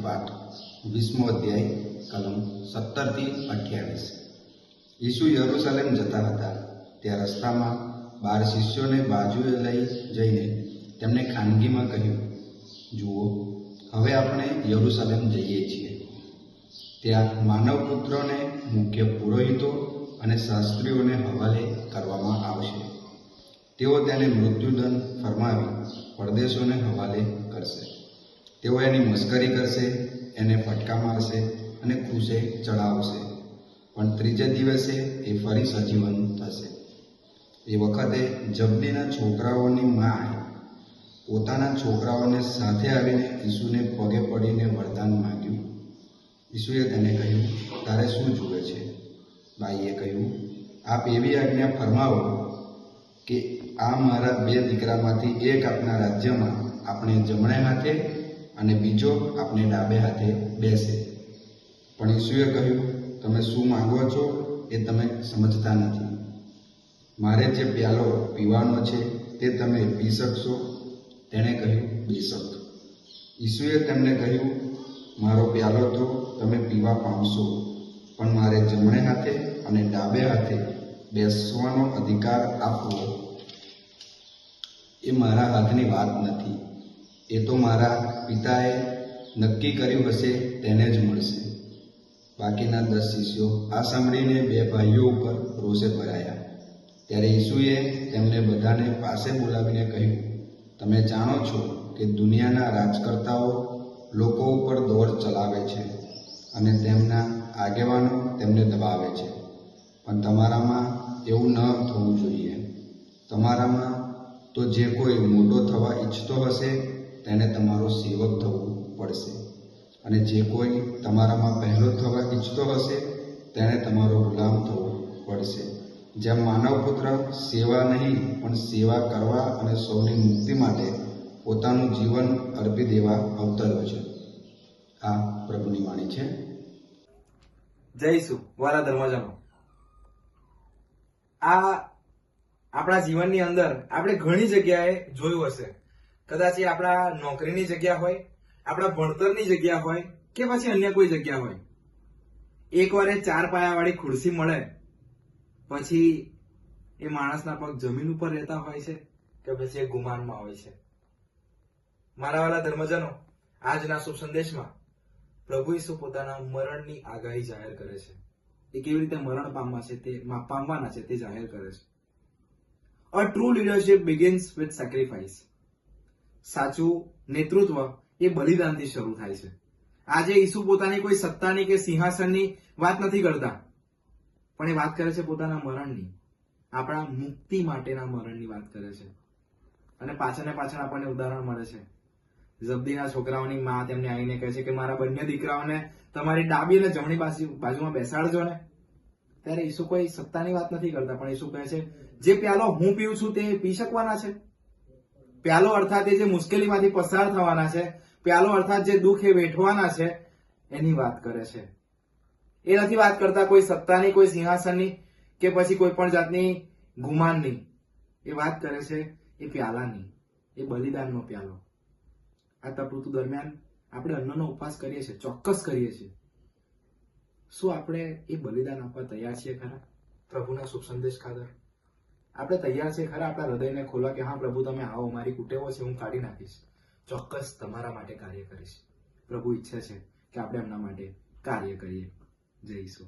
પાઠ 20મો અધ્યાય કલમ 17 થી 28। ઈસુ યરૂશલેમ જતા હતા, ત્યાં રસ્તામાં 12 શિષ્યોને બાજુએ લઈ જઈને તેમને ખાનગીમાં કહ્યું, જુઓ, હવે આપણે યરૂશલેમ જઈએ છીએ। ત્યાં માનવ પુત્રને મુખ્ય પુરોહિતો અને શાસ્ત્રીઓને હવાલે કરવામાં આવશે। તેઓ તેને મૃત્યુદંડ ફરમાવી પરદેશોને હવાલે કરશે। તેઓ એની મસ્કરી કરશે, એને ફટકા મારશે અને ક્રૂસે ચડાવશે, પણ ત્રીજે દિવસે એ ફરી સજીવન થશે। એ વખતે જબદીના છોકરાઓની માએ પોતાના છોકરાઓને સાથે આવીને ઈસુને પગે પડીને વરદાન માંગ્યું। ઈસુએ તેને કહ્યું, તારે શું જુએ છે? બાઈએ કહ્યું, આપ એવી આજ્ઞા ફરમાવો કે આ મારા 2 દીકરામાંથી એક આપના રાજ્યમાં આપણે જમણે હાથે અને બીજો આપણે ડાબે હાથે બેસે। પણ ઈસુએ કહ્યું, તમે શું માંગો છો એ તમે સમજતા નથી। મારે જે પ્યાલો પીવાનો છે તે તમે પી શકશો? તેણે કહ્યું, બેશક। ઈસુએ તેમને કહ્યું, મારો પ્યાલો તો તમે પીવા પામશો, પણ મારે જમણે હાથે અને ડાબે હાથે બેસવાનો અધિકાર આપવો એ મારા હાથની વાત નથી। એ તો મારા પિતાએ નક્કી કર્યું હશે તેને જ મળશે। બાકીના 10 શિષ્યો આ સાંભળીને 2 ભાઈઓ ઉપર રોષે ભરાયા। ત્યારે ઈસુએ તેમને બધાને પાસે બોલાવીને કહ્યું, તમે જાણો છો કે દુનિયાના રાજકર્તાઓ લોકો ઉપર દોર ચલાવે છે અને તેમના આગેવાનો તેમને દબાવે છે, પણ તમારામાં એવું ન થવું જોઈએ। તમારામાં તો જે કોઈ મોટો થવા ઈચ્છતો હશે તેને તમારો સેવક થવું પડશે, અને જે કોઈ તમારામાં પહેલો થવા ઈચ્છતો હશે તેને તમારો ગુલામ થવું પડશે। જેમ માનવ પુત્ર સેવા નહીં પણ સેવા કરવા અને સૌની મુક્તિ માટે પોતાનું જીવન અર્પી દેવા અવતર્યો છે। આ પ્રભુની વાણી છે। જય ઈસુ। વાલા ધર્મજનો, આ આપણા જીવનની અંદર આપણે ઘણી જગ્યાએ જોયું હશે। કદાચ એ આપણા નોકરીની જગ્યા હોય, આપણા ભણતરની જગ્યા હોય, કે પછી અન્ય કોઈ જગ્યા હોય। એકવાર એ 4 પાયાવાળી ખુરશી મળે પછી એ માણસના પગ જમીન ઉપર રહેતા હોય છે કે પછી એ ગુમાનમાં હોય છે। મારા વાલા ધર્મજનો, આજના શુભ સંદેશમાં પ્રભુ ઈસુ પોતાના મરણની આગાહી જાહેર કરે છે। એ કેવી રીતે મરણ પામવાના છે તે જાહેર કરે છે। A true leadership begins with sacrifice. સાચું નેતૃત્વ એ બલિદાનથી શરૂ થાય છે। આજે ઈસુ પોતાની કોઈ સત્તાની કે સિંહાસનની વાત નથી કરતા, પણ એ વાત કરે છે પોતાના મરણની, આપણા મુક્તિ માટેના મરણની વાત કરે છે। અને પાછળ આપણને ઉદાહરણ મળે છે। જબદીના છોકરાઓની માં તેમને આવીને કહે છે કે મારા બંને દીકરાઓને તમારી ડાબી અને જમણી બાજુમાં બેસાડજો ને। ત્યારે ઈસુ કોઈ સત્તાની વાત નથી કરતા, પણ ઈસુ કહે છે જે પ્યાલો હું પીઉં છું તે પી શકવાના છે। પ્યાલો અર્થાત એ જે મુશ્કેલીમાંથી પસાર થવાના છે, પ્યાલો અર્થાત જે દુઃખ એ વેઠવાના છે, એની વાત કરે છે। એ નથી વાત કરતા કોઈ સત્તાની, કોઈ સિંહાસનની કે પછી કોઈ પણ જાતની ગુમાનની। એ વાત કરે છે એ પ્યાલાની, એ બલિદાનનો પ્યાલો। આ તપઋતુ દરમિયાન આપણે અન્નનો ઉપવાસ કરીએ છીએ, ચોક્કસ કરીએ છીએ। શું આપણે એ બલિદાન આપવા તૈયાર છીએ ખરા પ્રભુના શુભ સંદેશ ખાતર? આપણે તૈયાર છીએ ખરા આપણા હૃદયને ખોલવા કે હા પ્રભુ તમે આવો, મારી કુટેવો છે હું કાઢી નાખીશ, ચોક્કસ તમારા માટે કાર્ય કરીશ। પ્રભુ ઈચ્છે છે કે આપણે એમના માટે કાર્ય કરીએ। જય ઈસુ।